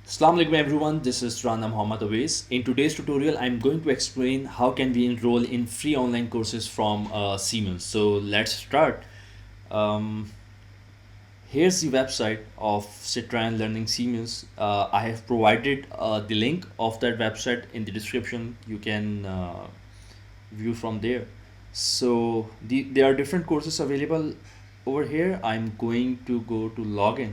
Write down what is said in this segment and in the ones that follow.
Assalamu alaikum everyone, this is Rana Muhammad Awais. In today's tutorial, I'm going to explain how can we enroll in free online courses from Siemens. So let's start. Um, Here's the website of Citran Learning Siemens. I have provided the link of that website in the description. You can view from there. So there are different courses available over here. I'm going to go to login.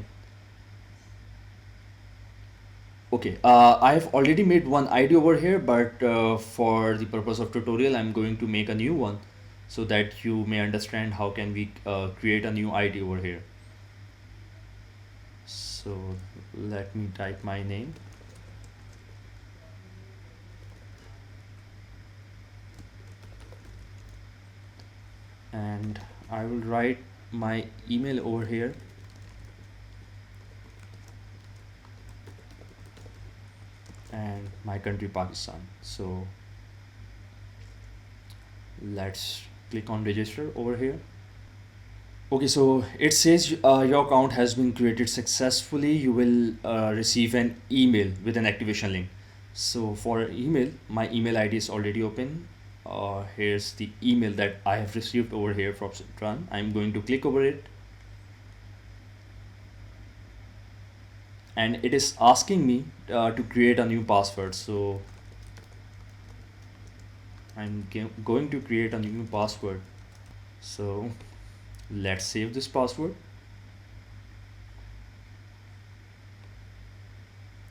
Okay, I have already made one ID over here, but for the purpose of tutorial, I'm going to make a new one so that you may understand how can we create a new ID over here. So let me type my name. And I will write my email over here. And my country Pakistan. So let's click on register over here. Okay, so it says your account has been created successfully. You will receive an email with an activation link. So for email, my email ID is already open. Here's the email that I have received over here from Citran. I'm going to click over it. And it is asking me to create a new password. So I'm going to create a new password. So let's save this password.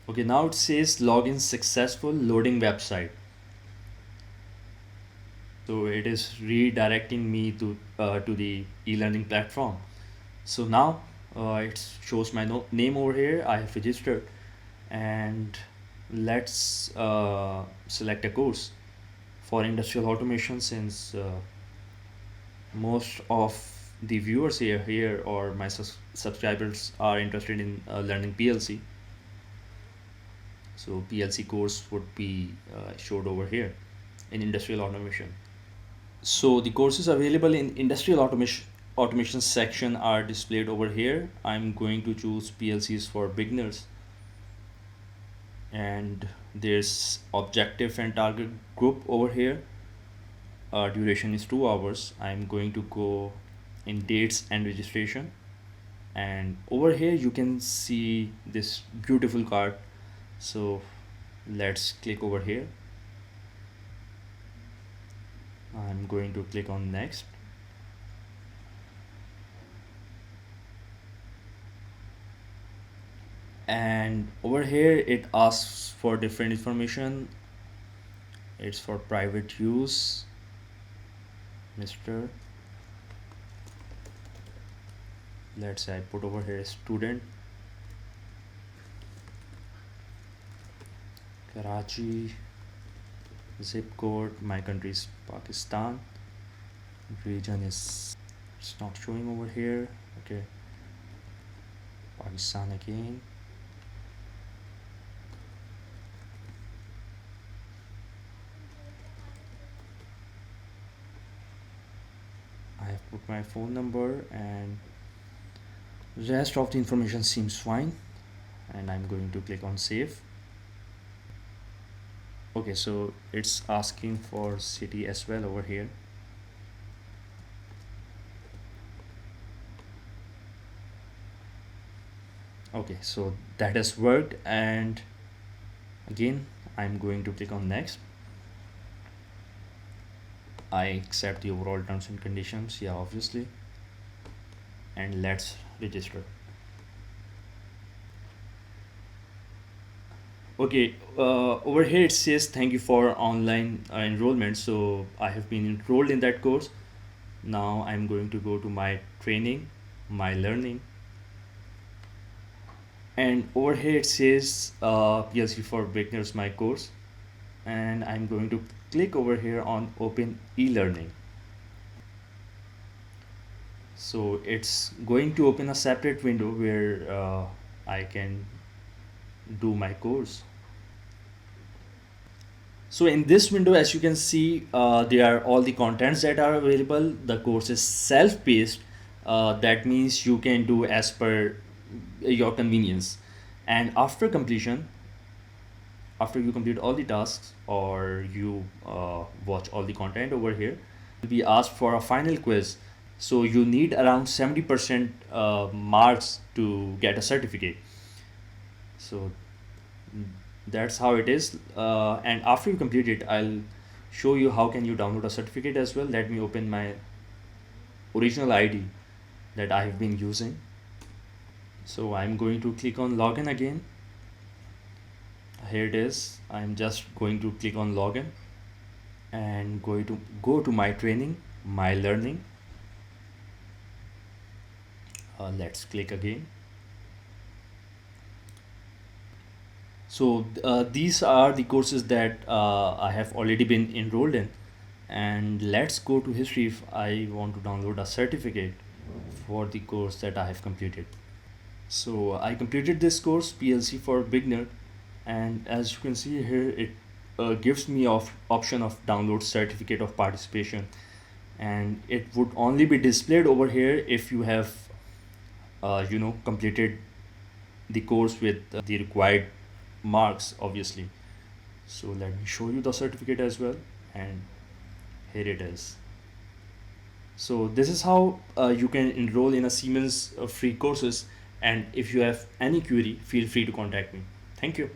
Okay, now it says login successful, loading website. So it is redirecting me to the e-learning platform. So now it shows my name over here. I have registered, and let's select a course for industrial automation, since most of the viewers here or my subscribers are interested in learning PLC. So PLC course would be showed over here in industrial automation. So the courses available in industrial automation section are displayed over here. I'm going to choose PLCs for beginners, and there's objective and target group over here. Duration is 2 hours. I'm going to go in dates and registration, and over here you can see this beautiful card. So let's click over here. I'm going to click on next. And over here it asks for different information. It's for private use, Mr. Let's say I put over here student, Karachi, zip code, my country is Pakistan, region is, it's not showing over here. Okay, Pakistan again. I have put my phone number, and rest of the information seems fine, and I'm going to click on save. Okay, so it's asking for city as well over here. Okay, so that has worked, and again I'm going to click on next. I accept the overall terms and conditions, yeah, obviously, and let's register. Okay, over here it says thank you for online enrollment. So I have been enrolled in that course. Now I'm going to go to my training, my learning, and over here it says PLC for beginners, my course, and I'm going to click over here on open e-learning. So it's going to open a separate window where I can do my course. So in this window, as you can see, there are all the contents that are available. The course is self-paced. That means you can do as per your convenience. And after completion, after you complete all the tasks or you watch all the content over here, you'll be asked for a final quiz. So you need around 70% marks to get a certificate. So that's how it is. And after you complete it, I'll show you how can you download a certificate as well. Let me open my original ID that I have been using. So I'm going to click on login again. Here it is. I'm just going to click on login and going to go to my training, my learning. Let's click again. So these are the courses that I have already been enrolled in. And let's go to history if I want to download a certificate for the course that I have completed. So I completed this course, PLC for beginner, and as you can see here, it gives me option of download certificate of participation, and it would only be displayed over here if you have completed the course with the required marks, obviously. So let me show you the certificate as well, and here it is. So this is how you can enroll in a Siemens free courses, and if you have any query, feel free to contact me. Thank you.